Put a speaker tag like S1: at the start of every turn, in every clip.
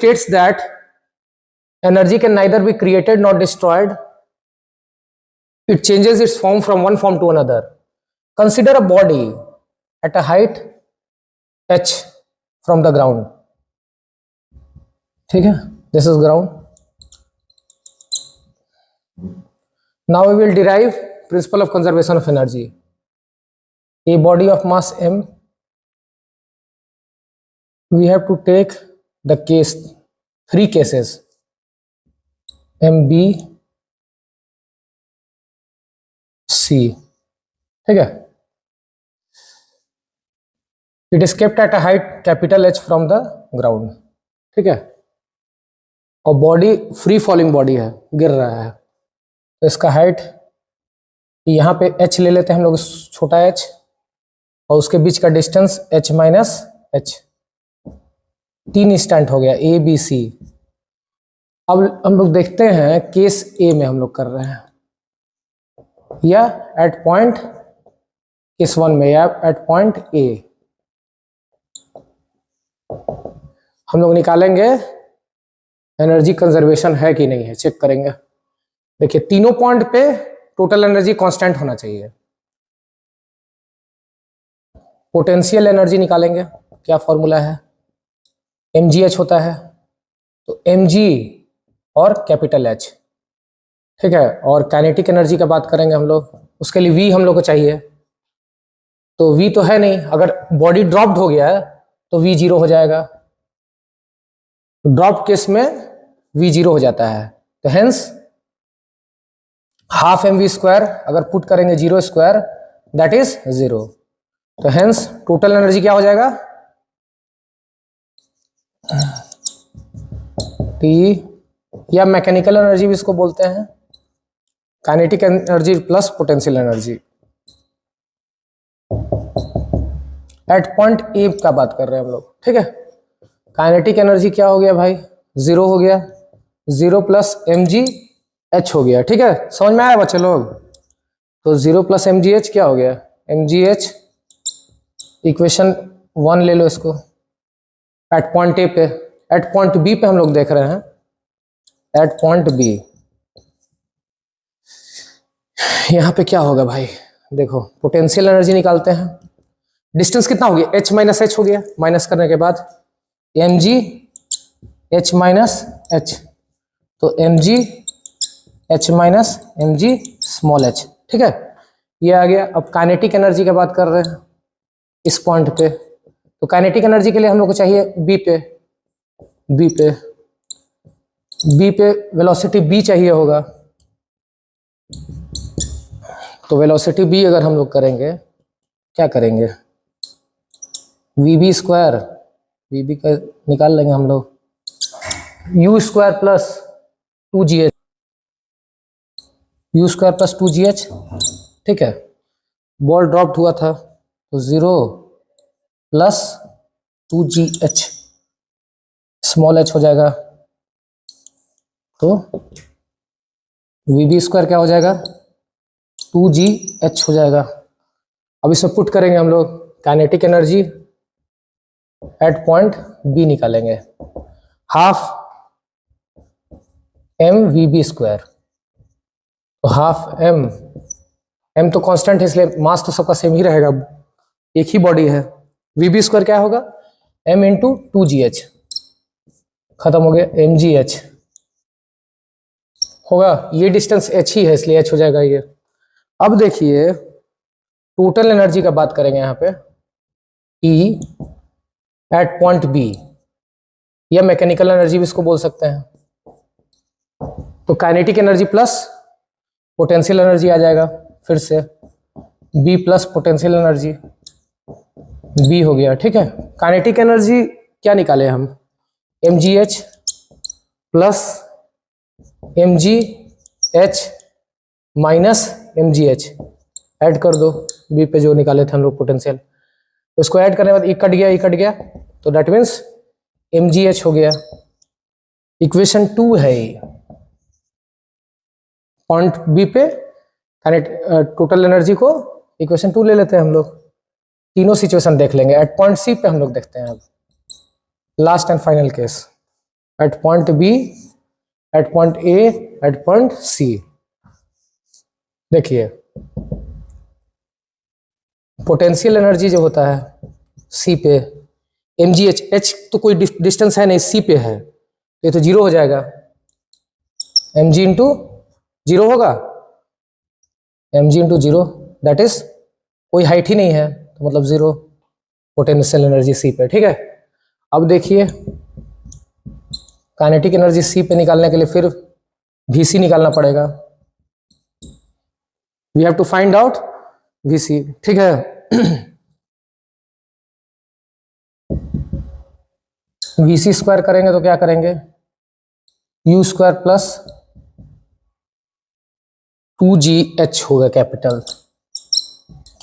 S1: states that energy can neither be created nor destroyed. It changes its form from one form to another. Consider a body at a height h from the ground. ठीक है, this is ground. Now we will derive principle of conservation of energy. A body of mass m, we have to take the case, 3 cases, mb c. ठीक है, it is kept at a height capital H from the ground. ठीक है, और body free falling body है, गिर रहा है, तो इसका हाइट यहाँ पे h ले लेते हैं हम लोग, छोटा h, और उसके बीच का distance h minus h, 3 instant हो गया ए बी सी. अब हम लोग देखते हैं केस ए में हम लोग कर रहे हैं, या एट पॉइंट केस 1 में, या एट पॉइंट ए हम लोग निकालेंगे एनर्जी कंजर्वेशन है कि नहीं है, चेक करेंगे. देखिए तीनों पॉइंट पे टोटल एनर्जी कांस्टेंट होना चाहिए. पोटेंशियल एनर्जी निकालेंगे, क्या फॉर्मूला है, mgh होता है, तो mg और कैपिटल H. ठीक है, और काइनेटिक एनर्जी का बात करेंगे हम लोग, उसके लिए v हम लोग को चाहिए, तो v तो है नहीं, अगर बॉडी ड्रॉप्ड हो गया है तो v 0 हो जाएगा. ड्रॉप केस में v 0 हो जाता है, तो हेंस हाफ mv स्क्वायर अगर पुट करेंगे 0 स्क्वायर दैट इज 0, तो हेंस टोटल एनर्जी क्या हो जाएगा, T, या मैकेनिकल एनर्जी भी इसको बोलते हैं, kinetic energy plus potential energy. At point A का बात कर रहे हैं हम लोग. ठीक है, काइनेटिक एनर्जी क्या हो गया भाई, 0 हो गया, 0 प्लस mgh हो गया. ठीक है, समझ में आया बच्चे लोग, तो 0 प्लस mgh क्या हो गया, mgh इक्वेशन 1 ले लो इसको, एट पॉइंट ए पे. एट पॉइंट बी पे हम लोग देख रहे हैं, एट पॉइंट बी यहां पे क्या होगा भाई, देखो पोटेंशियल एनर्जी निकालते हैं. डिस्टेंस कितना हो गया, h माइनस h हो गया, माइनस करने के बाद mg h माइनस h, तो mg h minus mg small h. ठीक है, ये आ गया. अब काइनेटिक एनर्जी की बात कर रहे हैं इस पॉइंट पे, तो काइनेटिक एनर्जी के लिए हम लोग को चाहिए बी पे वेलोसिटी b चाहिए होगा, तो वेलोसिटी b अगर हम लोग करेंगे, क्या करेंगे, vb स्क्वायर, vb का निकाल लेंगे हम लोग, u square plus 2gh, u square plus 2gh. ठीक है, बॉल ड्रॉप्ड हुआ था, तो 0 प्लस 2gh स्मॉल h हो जाएगा, तो vb स्क्वायर क्या हो जाएगा, 2gh हो जाएगा. अब इसमें पुट करेंगे हम लोग, kinetic energy at point B निकालेंगे, हाफ mvb स्क्वायर, तो हाफ m तो कांस्टेंट है इसलिए मास तो सबका सेम ही रहेगा, एक ही बॉडी है. vb स्क्वायर क्या होगा, m इंटू 2gh, खत्म हो गया, mgh होगा. ये डिस्टेंस h ही है इसलिए h हो जाएगा ये. अब देखिए टोटल एनर्जी का बात करेंगे यहाँ पे, E एट पॉइंट B, या मैकेनिकल एनर्जी भी इसको बोल सकते हैं, तो kinetic energy plus potential energy आ जाएगा, फिर से B plus potential energy, B हो गया. ठीक है, काइनेटिक एनर्जी क्या निकाले हम, mgh plus mgh minus mgh, add कर दो B पे जो निकाले थे हम लोग पोटेंशियल, तो इसको ऐड करने के बाद ई कट गया, तो दैट मीन्स mgh हो गया. इक्वेशन 2 है ये, पॉइंट बी पे टोटल एनर्जी को इक्वेशन 2 ले लेते हैं हम लोग. तीनों सिचुएशन देख लेंगे, एट पॉइंट सी पे हम लोग देखते हैं अब last and final case. at point B, at point A, at point C. देखिए पोटेंशियल एनर्जी जो होता है C पे mgh, h तो कोई डिस्टेंस है नहीं, C पे है, ये तो जीरो हो जाएगा, mg इंटू जीरो होगा, mg into zero, that is कोई हाइट ही नहीं है तो मतलब जीरो पोटेंशियल एनर्जी C पे। ठीक है, अब देखिए काइनेटिक एनर्जी C पे निकालने के लिए फिर Vc निकालना पड़ेगा, we have to find out Vc। ठीक है, Vc स्क्वायर करेंगे तो क्या करेंगे, u स्क्वायर प्लस 2gh होगा,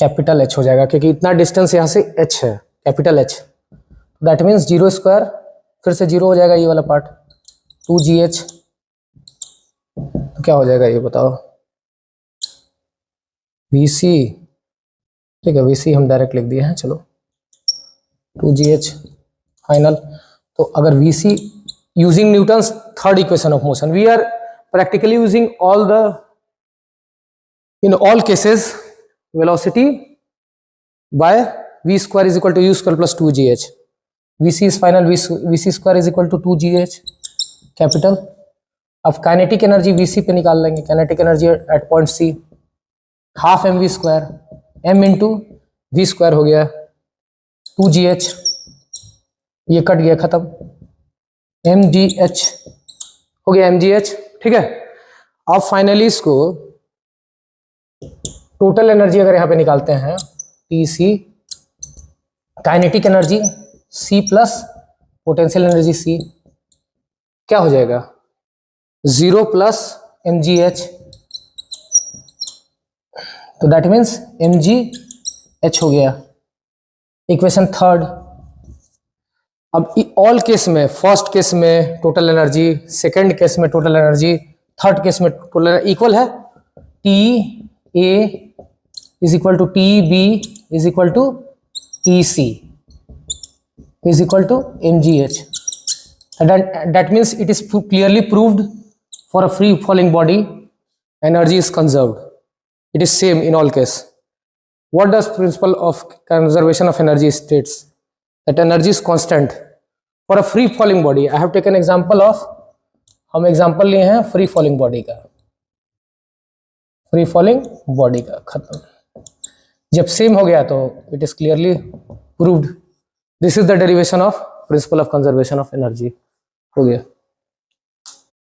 S1: कैपिटल H हो जाएगा क्योंकि इतना डिस्टेंस यहाँ से h है, capital H, that means zero square फिर से जीरो हो जाएगा, ये वाला पार्ट 2gh, तो क्या हो जाएगा ये बताओ, Vc। ठीक है, Vc हम डायरेक्ट लिख दिए हैं, चलो 2gh फाइनल। तो अगर Vc using Newton's third equation of motion, we are practically using in all cases velocity by v square is equal to u square plus 2gh, Vc is final, Vc square is equal to 2gh capital. अब kinetic energy Vc पे निकाल लेंगे, kinetic energy at point C half mv square, m into V square हो गया 2gh, ये cut गया खत्म, mgh हो गया mgh। ठीक है, अब फाइनली इसको टोटल एनर्जी अगर यहाँ पे निकालते हैं Tc, kinetic energy C plus potential energy C, क्या हो जाएगा, 0 प्लस mgh, तो दैट मीन्स mgh हो गया, इक्वेशन थर्ड। अब ऑल केस में, फर्स्ट केस में टोटल एनर्जी, सेकंड केस में टोटल एनर्जी, थर्ड केस में टोटल इक्वल है, T A is equal to T B is equal to T C is equal to mgh, that means it is clearly proved for a free falling body energy is conserved, it is same in all case. What does principle of conservation of energy states? That energy is constant for a free falling body. I have taken example of, हम example लिए हैं free falling body का, free falling body का खत्म, जब same हो गया तो it is clearly proved, this is the derivation of principle of conservation of energy, हो गया।